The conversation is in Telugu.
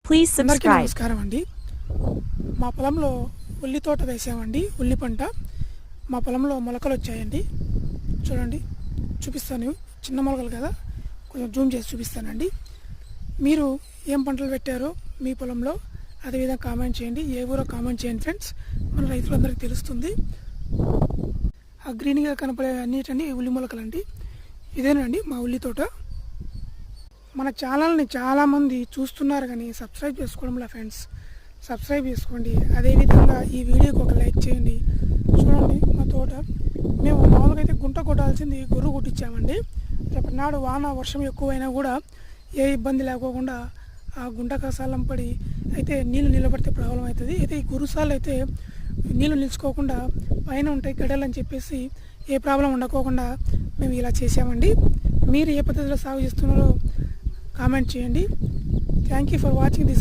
Please అందరికీ subscribe. నమస్కారం అండి. మా పొలంలో ఉల్లి తోట వేసామండి. ఉల్లి పంట మా పొలంలో మొలకలు వచ్చాయండి. చూడండి, చూపిస్తాను. చిన్న మొలకలు కదా, కొంచెం జూమ్ చేసి చూపిస్తానండి. మీరు ఏం పంటలు పెట్టారో మీ పొలంలో అదేవిధంగా కామెంట్ చేయండి. ఏ ఊరో కామెంట్ చేయండి ఫ్రెండ్స్, మన రైతులందరికీ తెలుస్తుంది. ఆ గ్రీన్గా కనపడే అన్నిటండి ఉల్లి మొలకలండి. ఇదేనండి మా ఉల్లి తోట. మన ఛానల్ని చాలామంది చూస్తున్నారు కానీ సబ్స్క్రైబ్ చేసుకోవడంలో ఫ్రెండ్స్, సబ్స్క్రైబ్ చేసుకోండి. అదేవిధంగా ఈ వీడియోకి ఒక లైక్ చేయండి. చూడండి మా తోట. మేము మామూలుగా అయితే గుంట కొట్టాల్సింది గొర్రు కొట్టించామండి. రేపటి నాడు వాన వర్షం ఎక్కువైనా కూడా ఏ ఇబ్బంది లేకోకుండా ఆ గుంట కసాలం పడి అయితే నీళ్ళు నిలబడితే ప్రాబ్లం అవుతుంది. అయితే ఈ గురుసాలు అయితే నీళ్ళు నిలుచుకోకుండా పైన ఉంటాయి గడలు అని చెప్పేసి ఏ ప్రాబ్లం ఉండకోకుండా మేము ఇలా చేసామండి. మీరు ఏ పద్ధతిలో సాగు చేస్తున్నారో కామెంట్ చేయండి. Thank you for watching this.